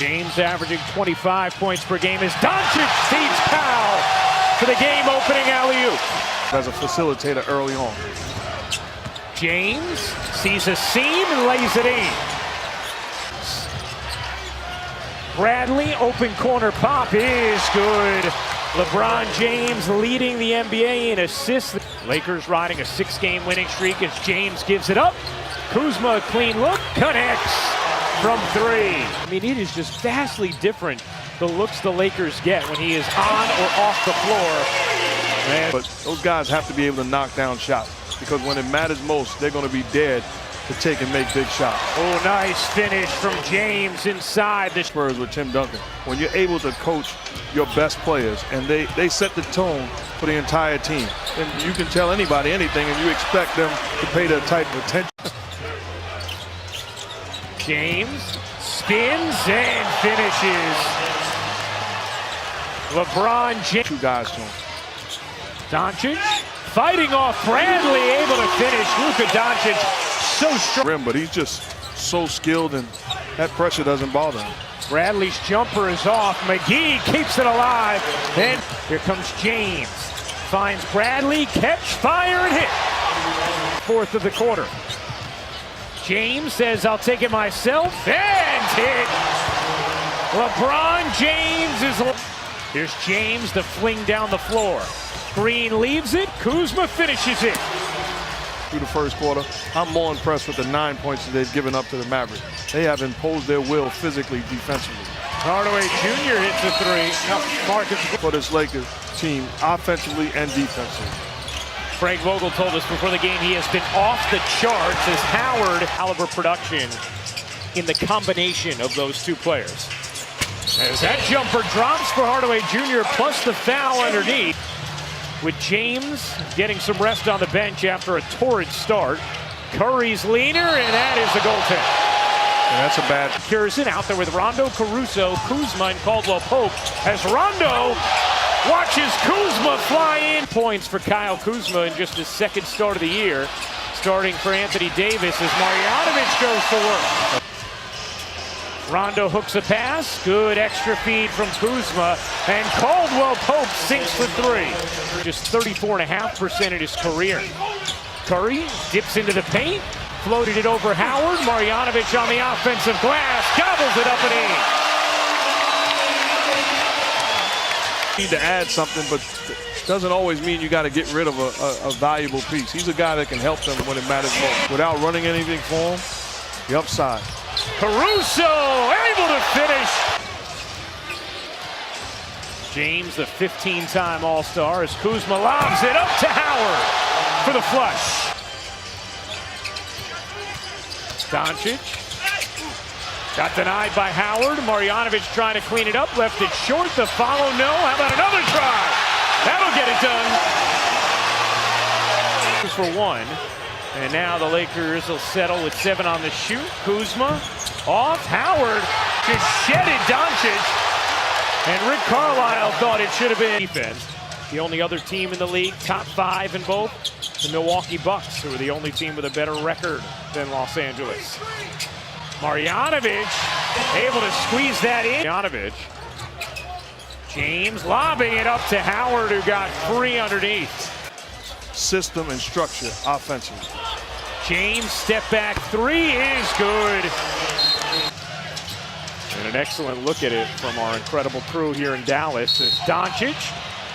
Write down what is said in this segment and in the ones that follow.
James averaging 25 points per game as Doncic feeds Powell for the game-opening alley-oop. As a facilitator early on. James sees a seam and lays it in. Bradley, open corner pop is good. LeBron James leading the NBA in assists. Lakers riding a 6-game winning streak as James gives it up. Kuzma, a clean look, connects from 3. I mean, it is just vastly different, the looks the Lakers get when he is on or off the floor. Man, but those guys have to be able to knock down shots because when it matters most, they're going to be dead to take and make big shots. Oh, nice finish from James inside the Spurs with Tim Duncan. When you're able to coach your best players and they set the tone for the entire team, and you can tell anybody anything and you expect them to pay that type of attention. James spins and finishes. LeBron James. 2 guys to him. Doncic fighting off Bradley, able to finish. Luka Doncic so strong. But he's just so skilled and that pressure doesn't bother him. Bradley's jumper is off. McGee keeps it alive. Then here comes James. Finds Bradley, catch, fire, and hit. 4th of the quarter. James says, I'll take it myself, and hit. LeBron James is... Here's James to fling down the floor. Green leaves it, Kuzma finishes it. Through the first quarter, I'm more impressed with the 9 points that they've given up to the Mavericks. They have imposed their will physically, defensively. Hardaway Jr. hits a 3. Now, Marcus for this Lakers team, offensively and defensively. Frank Vogel told us before the game he has been off the charts as Howard caliber production in the combination of those 2 players. As that jumper drops for Hardaway Jr. plus the foul underneath. With James getting some rest on the bench after a torrid start. Curry's leaner, and that is the goaltend. Yeah, that's a bad. Curison out there with Rondo, Caruso, Kuzma, and Caldwell Pope as Rondo watches Kuzma fly in. Points for Kyle Kuzma in just his 2nd start of the year. Starting for Anthony Davis as Marjanovic goes to work. Rondo hooks a pass, good extra feed from Kuzma, and Caldwell Pope sinks for 3. Just 34.5% in his career. Curry dips into the paint, floated it over Howard. Marjanovic on the offensive glass, gobbles it up and in. Need to add something, but doesn't always mean you got to get rid of a valuable piece. He's a guy that can help them when it matters most. Without running anything for him, the upside. Caruso able to finish. James, the 15-time All-Star, as Kuzma lobs it up to Howard for the flush. Doncic got denied by Howard. Marjanovic trying to clean it up, left it short. The follow, no. How about another try? That'll get it done. For 1. And now the Lakers will settle with 7 on the shoot. Kuzma off. Howard just shedded Doncic. And Rick Carlisle thought it should have been defense. The only other team in the league, top 5 in both, the Milwaukee Bucks, who are the only team with a better record than Los Angeles. Marjanovic able to squeeze that in. Marjanovic. James lobbing it up to Howard, who got free underneath. System and structure offensively. James step back 3 is good. And an excellent look at it from our incredible crew here in Dallas as Doncic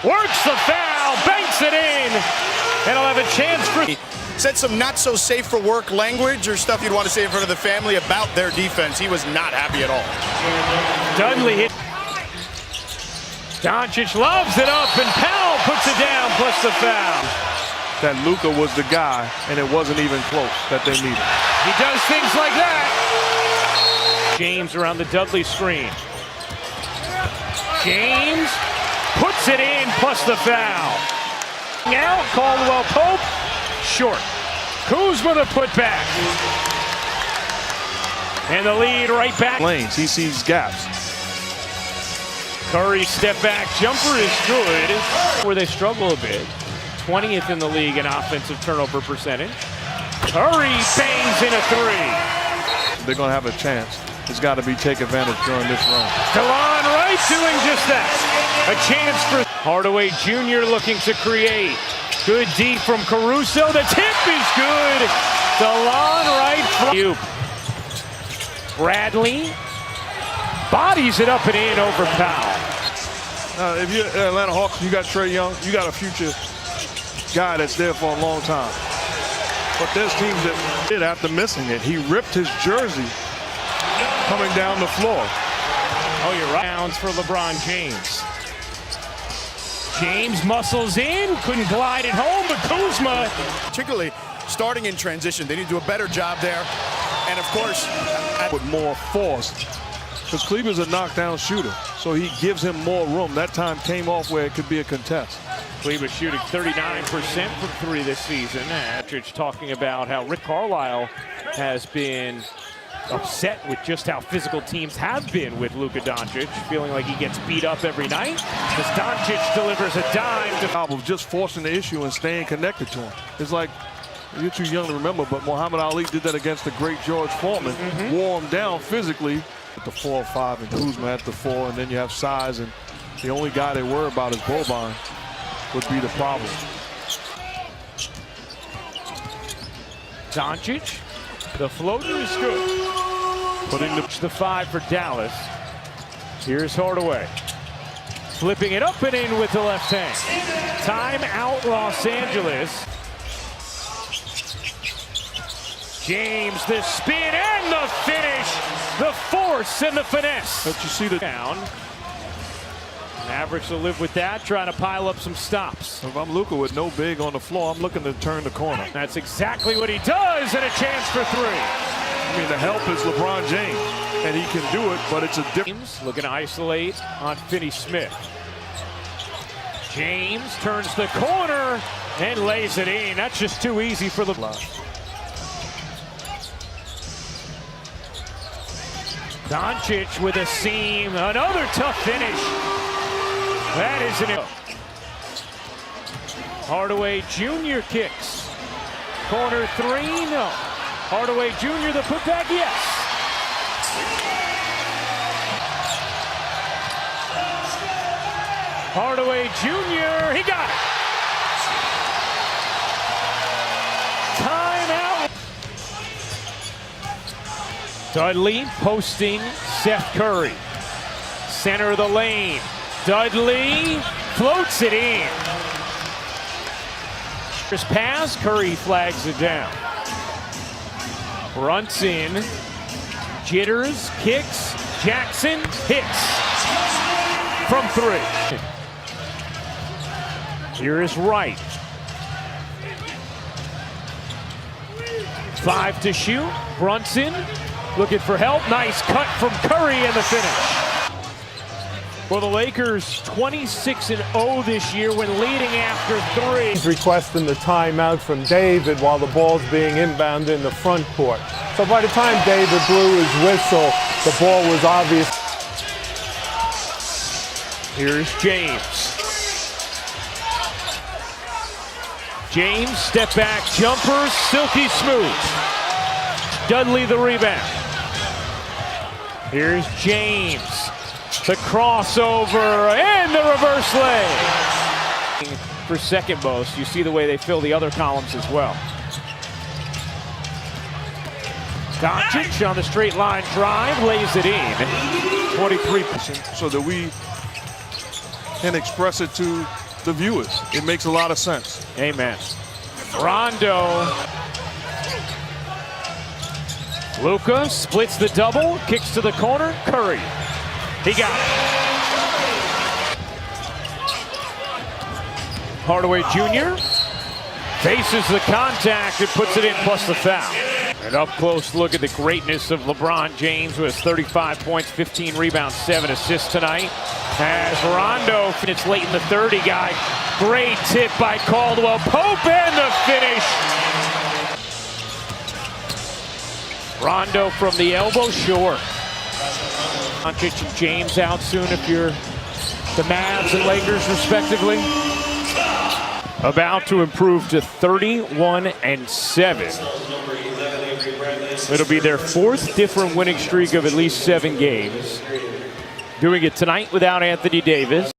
works the foul, banks it in, and he'll have a chance for... Said some not so safe for work language or stuff you'd want to say in front of the family about their defense. He was not happy at all. Dudley hit. Doncic loves it up, and Powell puts it down, plus the foul. That Luka was the guy, and it wasn't even close that they needed. He does things like that. James around the Dudley screen. James puts it in, plus the foul. Now Caldwell Pope, short. Kuzma the putback. And the lead right back. Lanes, he sees gaps. Curry's step back jumper is good. Where they struggle a bit. 20th in the league in offensive turnover percentage. Curry bangs in a 3. They're going to have a chance has got to be take advantage during this run. Delon Wright doing just that. A chance for Hardaway Jr. looking to create. Good D from Caruso. The tip is good. Delon Wright from Bradley bodies it up and in over Powell. If you're Atlanta Hawks, you got Trae Young, you got a future guy that's there for a long time. But there's teams that did after missing it. He ripped his jersey coming down the floor. Oh, you're right. Downs for LeBron James. James muscles in, couldn't glide it home, but Kuzma. Particularly starting in transition, they need to do a better job there. And of course, with more force, because Cleveland's a knockdown shooter, so he gives him more room. That time came off where it could be a contest. Cleveland shooting 39% from three this season. Aldridge talking about how Rick Carlisle has been upset with just how physical teams have been with Luka Doncic, feeling like he gets beat up every night as Doncic delivers a dime to Of just forcing the issue and staying connected to him. It's like, you're too young to remember, but Muhammad Ali did that against the great George Foreman. Wore him down physically at the 4 or 5 and Kuzma at the 4, and then you have size, and the only guy they worry about is Boban would be the problem. Doncic. The floater is good. Putting the 5 for Dallas. Here's Hardaway. Flipping it up and in with the left hand. Time out Los Angeles. James, the spin and the finish. The force and the finesse. But you see the down. Mavericks will live with that, trying to pile up some stops. If I'm Luka with no big on the floor, I'm looking to turn the corner. That's exactly what he does, and a chance for 3. I mean, the help is LeBron James, and he can do it, but it's a difference. Looking to isolate on Finney-Smith. James turns the corner and lays it in. That's just too easy for the Doncic with a seam. Another tough finish. That isn't it. Hardaway Jr. kicks. Corner 3, no. Hardaway Jr. the putback, yes. Hardaway Jr. He got it. Timeout. Dudley posting Seth Curry. Center of the lane. Dudley floats it in. First pass, Curry flags it down. Brunson, jitters, kicks, Jackson hits from 3. Here is Wright. 5 to shoot. Brunson looking for help. Nice cut from Curry and the finish. For the Lakers, 26-0 this year when leading after 3. He's requesting the timeout from David while the ball's being inbounded in the front court. So by the time David blew his whistle, the ball was obvious. Here's James. James, step back jumper, silky smooth. Dudley the rebound. Here's James. The crossover and the reverse lay. For second most, you see the way they fill the other columns as well. Doncic on the straight line drive, lays it in. 23%. So that we can express it to the viewers. It makes a lot of sense. Amen. Rondo. Luka splits the double, kicks to the corner, Curry. He got it. Hardaway Jr. faces the contact and puts it in plus the foul. An up close look at the greatness of LeBron James with 35 points, 15 rebounds, 7 assists tonight. As Rondo, it's late in the 30 guy. Great tip by Caldwell Pope and the finish. Rondo from the elbow, short. Doncic and James out soon if you're the Mavs and Lakers respectively. About to improve to 31-7. It'll be their 4th different winning streak of at least 7 games. Doing it tonight without Anthony Davis.